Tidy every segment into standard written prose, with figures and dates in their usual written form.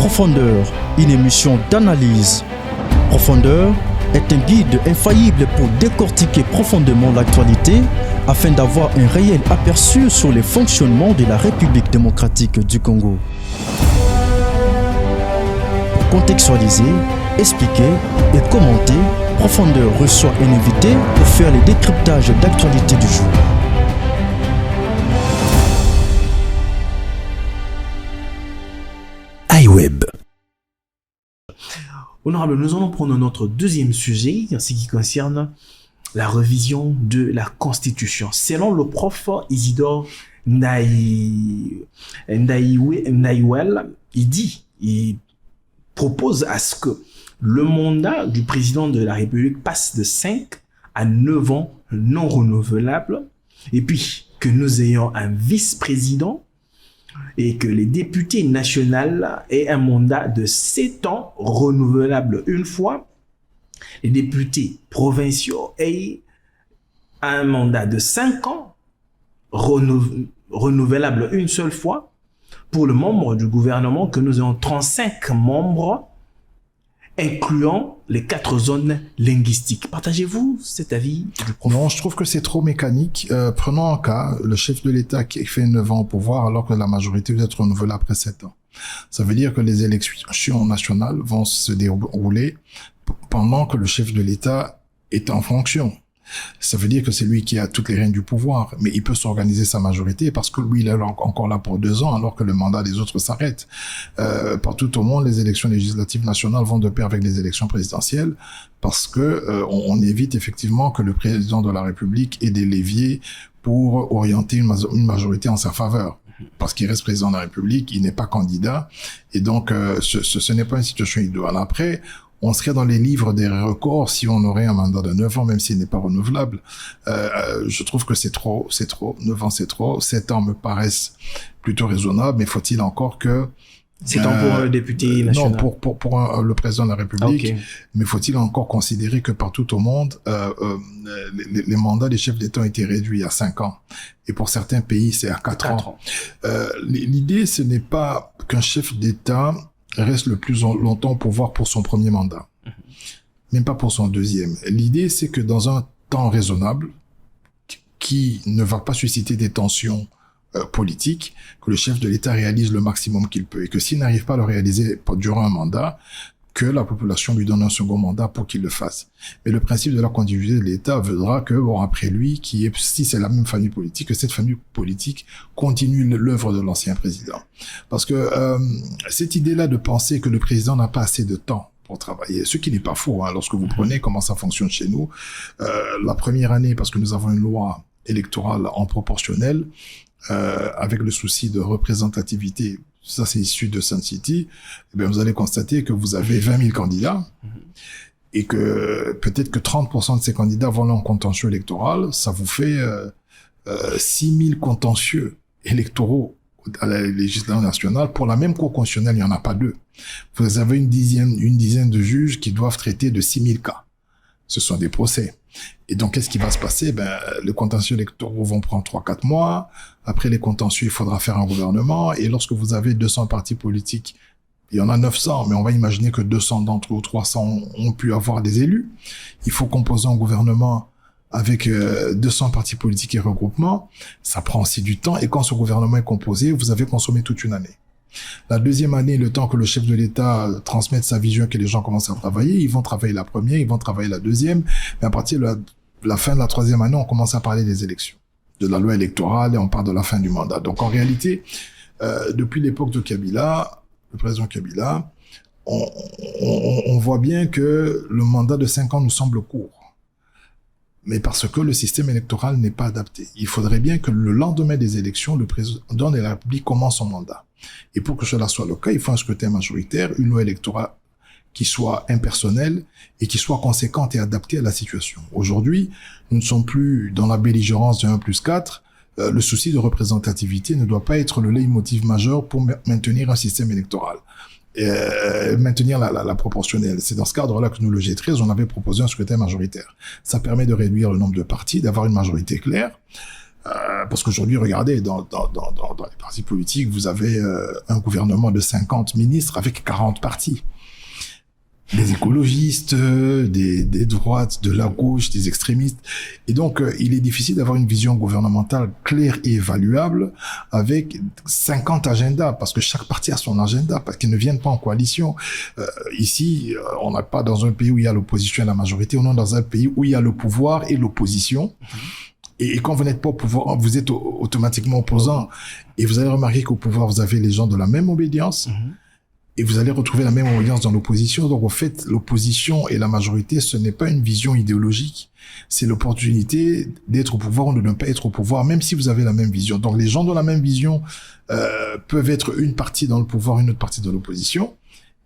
Profondeur, une émission d'analyse. Profondeur est un guide infaillible pour décortiquer profondément l'actualité afin d'avoir un réel aperçu sur les fonctionnements de la République démocratique du Congo. Pour contextualiser, expliquer et commenter, Profondeur reçoit un invité pour faire le décryptage d'actualité du jour. iWeb. Honorable, nous allons prendre notre deuxième sujet en ce qui concerne la révision de la Constitution. Selon le prof Isidore Ndaïwel, il propose à ce que le mandat du président de la République passe de 5 à 9 ans non renouvelables et puis que nous ayons un vice-président et que les députés nationaux aient un mandat de 7 ans renouvelable une fois, les députés provinciaux aient un mandat de 5 ans renouvelable une seule fois. Pour le membre du gouvernement, que nous ayons 35 membres, incluant les 4 zones linguistiques. Partagez-vous cet avis du prof? Non, je trouve que c'est trop mécanique. Prenons un cas, le chef de l'État qui fait 9 ans au pouvoir alors que la majorité doit être renouvelée après 7 ans. Ça veut dire que les élections nationales vont se dérouler pendant que le chef de l'État est en fonction. Ça veut dire que c'est lui qui a toutes les rênes du pouvoir, mais il peut s'organiser sa majorité parce que lui, il est encore là pour 2 ans alors que le mandat des autres s'arrête. Partout au monde, les élections législatives nationales vont de pair avec les élections présidentielles parce que on évite effectivement que le président de la République ait des leviers pour orienter une majorité en sa faveur. Parce qu'il reste président de la République, il n'est pas candidat, et donc ce n'est pas une situation idéale. Après, on serait dans les livres des records si on aurait un mandat de 9 ans, même s'il n'est pas renouvelable. Je trouve que c'est trop. 9 ans, c'est trop. 7 ans me paraissent plutôt raisonnables, mais faut-il encore que... 7 ans pour un député national. Non, pour le président de la République. Okay. Mais faut-il encore considérer que partout au monde, les mandats des chefs d'État ont été réduits à 5 ans. Et pour certains pays, c'est à 4 ans. L'idée, ce n'est pas qu'un chef d'État reste le plus longtemps au pouvoir pour son premier mandat, même pas pour son deuxième. L'idée, c'est que dans un temps raisonnable, qui ne va pas susciter des tensions politiques, que le chef de l'État réalise le maximum qu'il peut, et que s'il n'arrive pas à le réaliser durant un mandat, que la population lui donne un second mandat pour qu'il le fasse. Mais le principe de la continuité de l'État voudra que, après lui, si c'est la même famille politique, que cette famille politique continue l'œuvre de l'ancien président. Parce que cette idée-là de penser que le président n'a pas assez de temps pour travailler, ce qui n'est pas faux, lorsque vous prenez comment ça fonctionne chez nous, la première année, parce que nous avons une loi électorale en proportionnel, avec le souci de représentativité, ça c'est issu de Sun City, eh bien vous allez constater que vous avez 20 000 candidats et que peut-être que 30% de ces candidats vont en contentieux électoral, ça vous fait 6 000 contentieux électoraux à la législation nationale. Pour la même cour constitutionnelle, il n'y en a pas 2. Vous avez une dizaine de juges qui doivent traiter de 6 000 cas. Ce sont des procès. Et donc, qu'est-ce qui va se passer? Les contentieux électoraux vont prendre 3-4 mois. Après les contentieux, il faudra faire un gouvernement. Et lorsque vous avez 200 partis politiques, il y en a 900, mais on va imaginer que 200 d'entre eux ou 300 ont pu avoir des élus. Il faut composer un gouvernement avec 200 partis politiques et regroupements. Ça prend aussi du temps. Et quand ce gouvernement est composé, vous avez consommé toute une année. La deuxième année, le temps que le chef de l'État transmette sa vision, que les gens commencent à travailler, ils vont travailler la première, ils vont travailler la deuxième, mais à partir de la fin de la troisième année, on commence à parler des élections, de la loi électorale, et on parle de la fin du mandat. Donc en réalité, depuis l'époque de Kabila, le président Kabila, on voit bien que le mandat de 5 ans nous semble court. Mais parce que le système électoral n'est pas adapté. Il faudrait bien que le lendemain des élections, le président de la République commence son mandat. Et pour que cela soit le cas, il faut un scrutin majoritaire, une loi électorale qui soit impersonnelle et qui soit conséquente et adaptée à la situation. Aujourd'hui, nous ne sommes plus dans la belligérance de 1+4. Le souci de représentativité ne doit pas être le leitmotiv majeur pour maintenir un système électoral. Maintenir la proportionnelle. C'est dans ce cadre-là que nous, le G13, on avait proposé un scrutin majoritaire. Ça permet de réduire le nombre de partis, d'avoir une majorité claire. Parce qu'aujourd'hui, regardez, dans les partis politiques, vous avez un gouvernement de 50 ministres avec 40 partis. Des écologistes, des droites, de la gauche, des extrémistes. Et donc, il est difficile d'avoir une vision gouvernementale claire et évaluable avec 50 agendas, parce que chaque parti a son agenda, parce qu'ils ne viennent pas en coalition. Ici, on n'est pas dans un pays où il y a l'opposition et la majorité, on est dans un pays où il y a le pouvoir et l'opposition. Et quand vous n'êtes pas au pouvoir, vous êtes automatiquement opposant. Et vous allez remarquer qu'au pouvoir, vous avez les gens de la même obédience. Et vous allez retrouver la même obédience dans l'opposition. Donc, en fait, l'opposition et la majorité, ce n'est pas une vision idéologique. C'est l'opportunité d'être au pouvoir ou de ne pas être au pouvoir, même si vous avez la même vision. Donc, les gens dans la même vision peuvent être une partie dans le pouvoir, une autre partie dans l'opposition.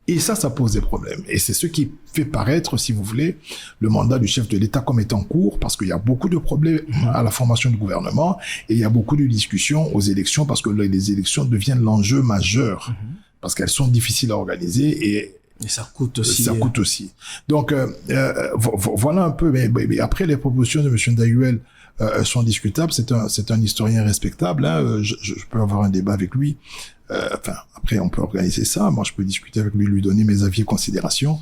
Et ça pose des problèmes. Et c'est ce qui fait paraître, si vous voulez, le mandat du chef de l'État comme étant court, parce qu'il y a beaucoup de problèmes à la formation du gouvernement, et il y a beaucoup de discussions aux élections, parce que les élections deviennent l'enjeu majeur. Parce qu'elles sont difficiles à organiser et ça coûte aussi. Ça coûte aussi. Donc, voilà un peu. Mais après, les propositions de M. Ndayuel sont discutables. C'est un historien respectable. Hein. Je peux avoir un débat avec lui. Après, on peut organiser ça. Moi, je peux discuter avec lui donner mes avis et considérations.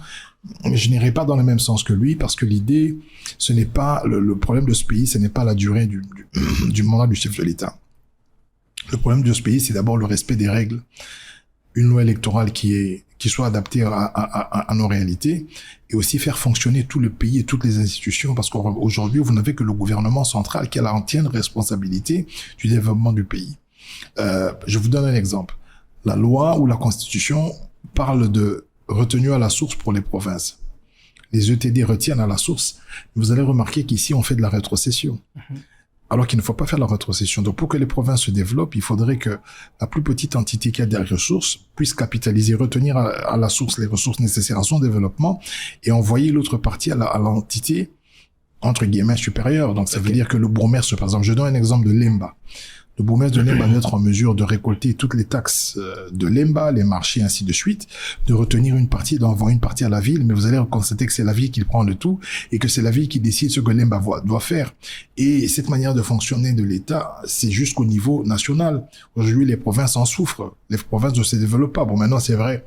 Je n'irai pas dans le même sens que lui, parce que l'idée, ce n'est pas le problème de ce pays, ce n'est pas la durée du mandat du chef de l'État. Le problème de ce pays, c'est d'abord le respect des règles. Une loi électorale qui soit adaptée à nos réalités, et aussi faire fonctionner tout le pays et toutes les institutions, parce qu'aujourd'hui, vous n'avez que le gouvernement central qui a l'entière responsabilité du développement du pays. Je vous donne un exemple. La loi ou la Constitution parle de retenue à la source pour les provinces. Les ETD retiennent à la source. Vous allez remarquer qu'ici, on fait de la rétrocession. Alors qu'il ne faut pas faire la rétrocession. Donc, pour que les provinces se développent, il faudrait que la plus petite entité qui a des ressources puisse capitaliser, retenir à la source les ressources nécessaires à son développement et envoyer l'autre partie à l'entité, entre guillemets, supérieure. Donc, ça veut dire que le bourgmestre, par exemple, je donne un exemple de Lemba. Le bourgmestre de Lemba doit être en mesure de récolter toutes les taxes de Lemba, les marchés, ainsi de suite, de retenir une partie, d'envoyer une partie à la ville, mais vous allez constater que c'est la ville qui prend le tout et que c'est la ville qui décide ce que Lemba doit faire. Et cette manière de fonctionner de l'État, c'est jusqu'au niveau national. Aujourd'hui, les provinces en souffrent. Les provinces ne se développent pas. Bon, maintenant, c'est vrai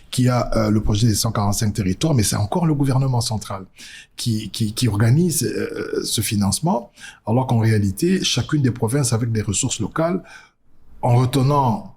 qu'il y a le projet des 145 territoires, mais c'est encore le gouvernement central qui organise ce financement, alors qu'en réalité, chacune des provinces avec des ressources locales, en retenant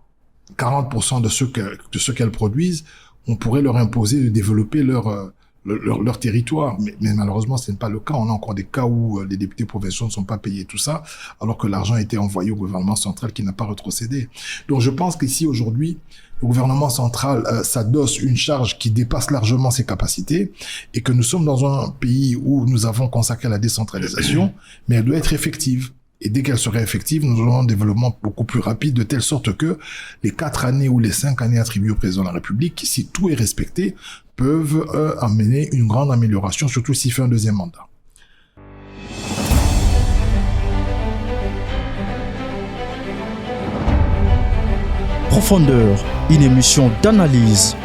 40% de ce qu'elles produisent, on pourrait leur imposer de développer leur territoire. Mais malheureusement, ce n'est pas le cas. On a encore des cas où les députés provinciaux ne sont pas payés tout ça, alors que l'argent a été envoyé au gouvernement central qui n'a pas rétrocédé. Donc je pense qu'ici, aujourd'hui, le gouvernement central s'adosse une charge qui dépasse largement ses capacités et que nous sommes dans un pays où nous avons consacré la décentralisation, mais elle doit être effective. Et dès qu'elle serait effective, nous aurons un développement beaucoup plus rapide, de telle sorte que les 4 années ou les 5 années attribuées au président de la République, si tout est respecté, peuvent amener une grande amélioration, surtout s'il fait un deuxième mandat. Profondeur, une émission d'analyse.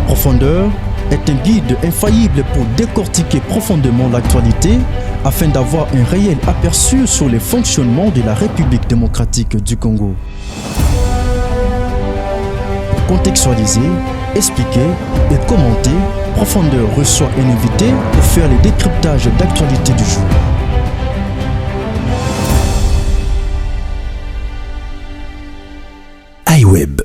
Profondeur est un guide infaillible pour décortiquer profondément l'actualité afin d'avoir un réel aperçu sur les fonctionnements de la République démocratique du Congo. Pour contextualiser, expliquer et commenter, Profondeur reçoit un invité pour faire les décryptages d'actualité du jour. iWeb.